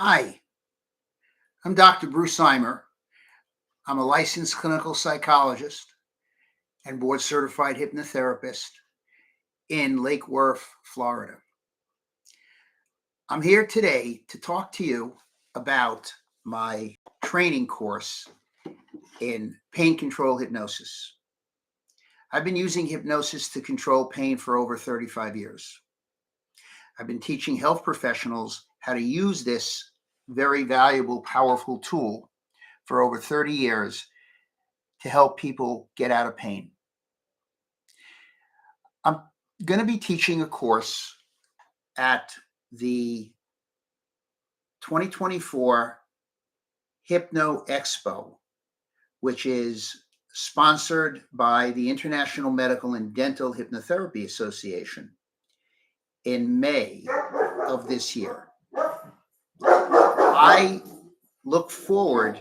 Hi, I'm Dr. Bruce Eimer. I'm a licensed clinical psychologist and board certified hypnotherapist in Lake Worth, Florida. I'm here today to talk to you about my training course in pain control hypnosis. I've been using hypnosis to control pain for over 35 years. I've been teaching health professionals how to use this very valuable, powerful tool for over 30 years to help people get out of pain. I'm going to be teaching a course at the 2024 Hypno Expo, which is sponsored by the International Medical and Dental Hypnotherapy Association in May of this year. I look forward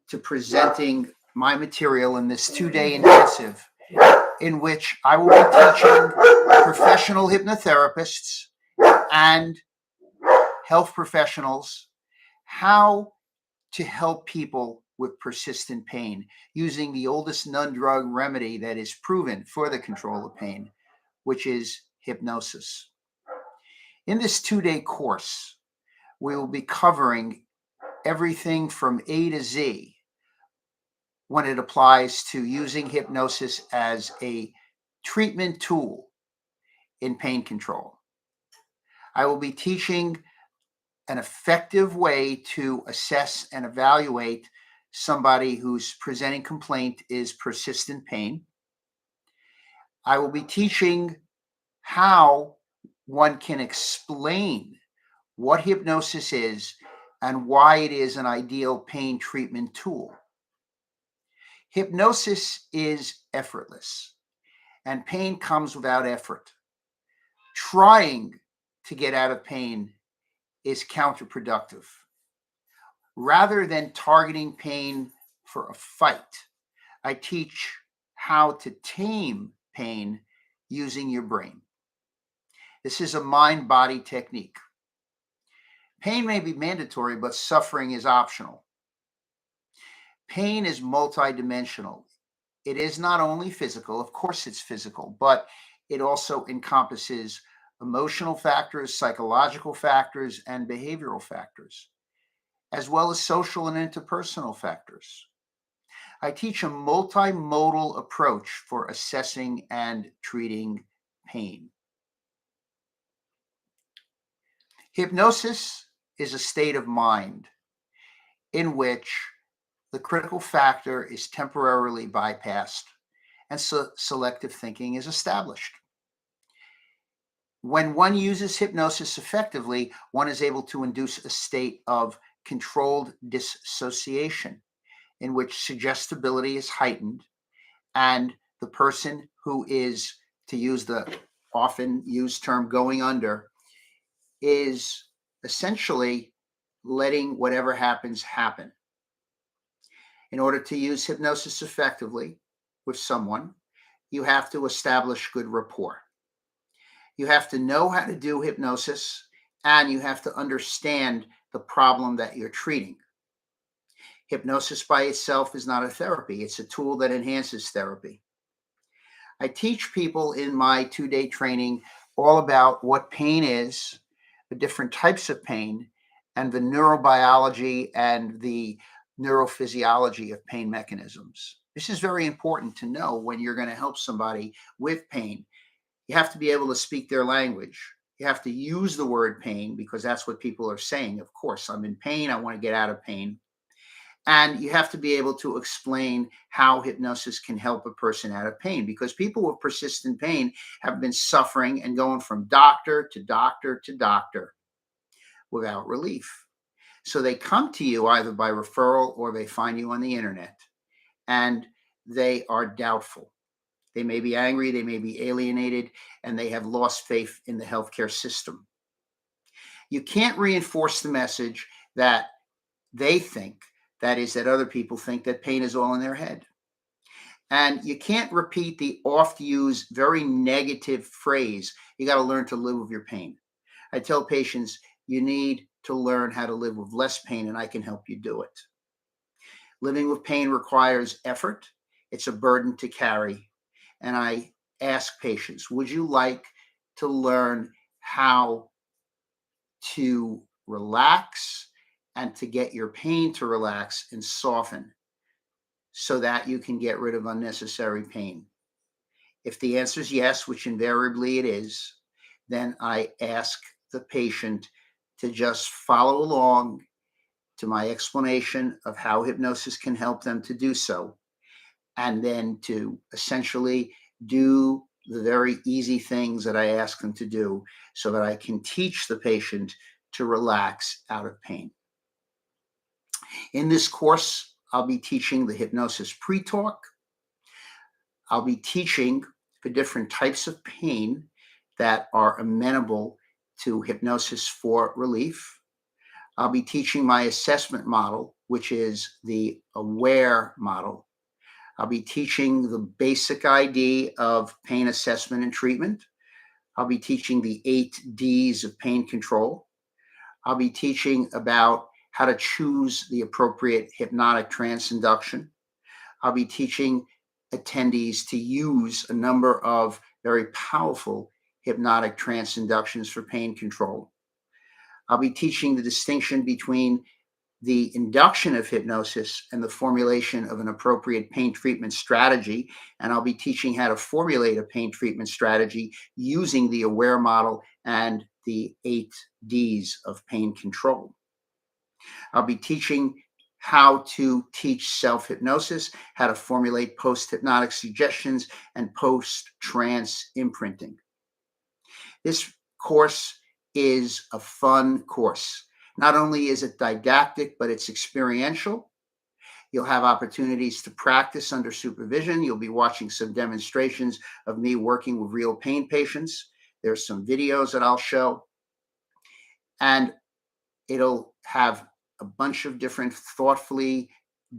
to presenting my material in this 2-day intensive in which I will be teaching professional hypnotherapists and health professionals how to help people with persistent pain using the oldest non-drug remedy that is proven for the control of pain, which is hypnosis. In this 2-day course, we will be covering everything from A to Z when it applies to using hypnosis as a treatment tool in pain control. I will be teaching an effective way to assess and evaluate somebody whose presenting complaint is persistent pain. I will be teaching how one can explain what hypnosis is and why it is an ideal pain treatment tool. Hypnosis is effortless, and pain comes without effort. Trying to get out of pain is counterproductive. Rather than targeting pain for a fight, I teach how to tame pain using your brain. This is a mind-body technique. Pain may be mandatory, but suffering is optional. Pain is multidimensional. It is not only physical, of course it's physical, but it also encompasses emotional factors, psychological factors, and behavioral factors, as well as social and interpersonal factors. I teach a multimodal approach for assessing and treating pain. Hypnosis is a state of mind in which the critical factor is temporarily bypassed and selective thinking is established. When one uses hypnosis effectively, one is able to induce a state of controlled dissociation in which suggestibility is heightened and the person who is, to use the often used term, going under, is essentially letting whatever happens happen. In order to use hypnosis effectively with someone, you have to establish good rapport. You have to know how to do hypnosis, and you have to understand the problem that you're treating. Hypnosis by itself is not a therapy. It's a tool that enhances therapy. I teach people in my 2-day training all about what pain is, the different types of pain, and the neurobiology and the neurophysiology of pain mechanisms. This is very important to know when you're going to help somebody with pain. You have to be able to speak their language. You have to use the word pain because that's what people are saying. Of course, I'm in pain. I want to get out of pain. And you have to be able to explain how hypnosis can help a person out of pain, because people with persistent pain have been suffering and going from doctor to doctor to doctor without relief. So they come to you either by referral or they find you on the internet, and they are doubtful. They may be angry, they may be alienated, and they have lost faith in the healthcare system. You can't reinforce the message that they think, that is, that other people think that pain is all in their head. And you can't repeat the oft-used, very negative phrase, you got to learn to live with your pain. I tell patients, you need to learn how to live with less pain, and I can help you do it. Living with pain requires effort. It's a burden to carry. And I ask patients, would you like to learn how to relax and to get your pain to relax and soften so that you can get rid of unnecessary pain? If the answer is yes, which invariably it is, then I ask the patient to just follow along to my explanation of how hypnosis can help them to do so, and then to essentially do the very easy things that I ask them to do so that I can teach the patient to relax out of pain. In this course, I'll be teaching the hypnosis pre-talk. I'll be teaching the different types of pain that are amenable to hypnosis for relief. I'll be teaching my assessment model, which is the AWARE model. I'll be teaching the basic idea of pain assessment and treatment. I'll be teaching the 8 Ds of pain control. I'll be teaching about how to choose the appropriate hypnotic trance induction. I'll be teaching attendees to use a number of very powerful hypnotic trance inductions for pain control. I'll be teaching the distinction between the induction of hypnosis and the formulation of an appropriate pain treatment strategy. And I'll be teaching how to formulate a pain treatment strategy using the AWARE model and the 8 Ds of pain control. I'll be teaching how to teach self-hypnosis, how to formulate post-hypnotic suggestions, and post-trance imprinting. This course is a fun course. Not only is it didactic, but it's experiential. You'll have opportunities to practice under supervision. You'll be watching some demonstrations of me working with real pain patients. There's some videos that I'll show. And it'll have a bunch of different thoughtfully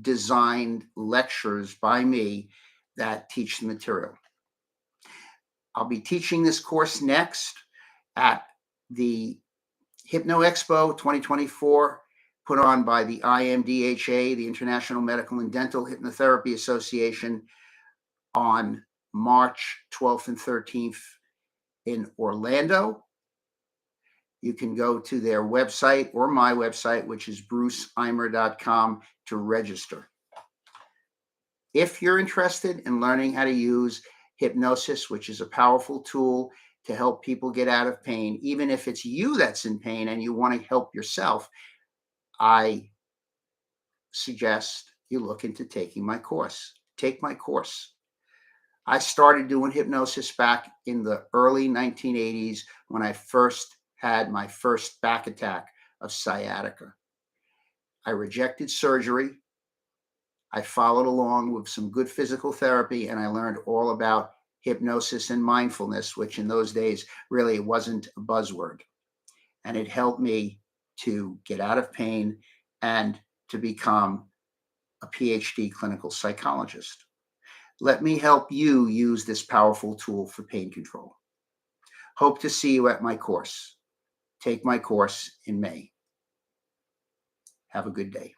designed lectures by me that teach the material. I'll be teaching this course next at the Hypno Expo 2024, put on by the IMDHA, the International Medical and Dental Hypnotherapy Association, on March 12th and 13th in Orlando. You can go to their website or my website, which is bruceeimer.com, to register. If you're interested in learning how to use hypnosis, which is a powerful tool to help people get out of pain, even if it's you that's in pain and you want to help yourself, I suggest you look into taking my course. Take my course. I started doing hypnosis back in the early 1980s when I first had my first back attack of sciatica. I rejected surgery. I followed along with some good physical therapy, and I learned all about hypnosis and mindfulness, which in those days really wasn't a buzzword. And it helped me to get out of pain and to become a PhD clinical psychologist. Let me help you use this powerful tool for pain control. Hope to see you at my course. Take my course in May. Have a good day.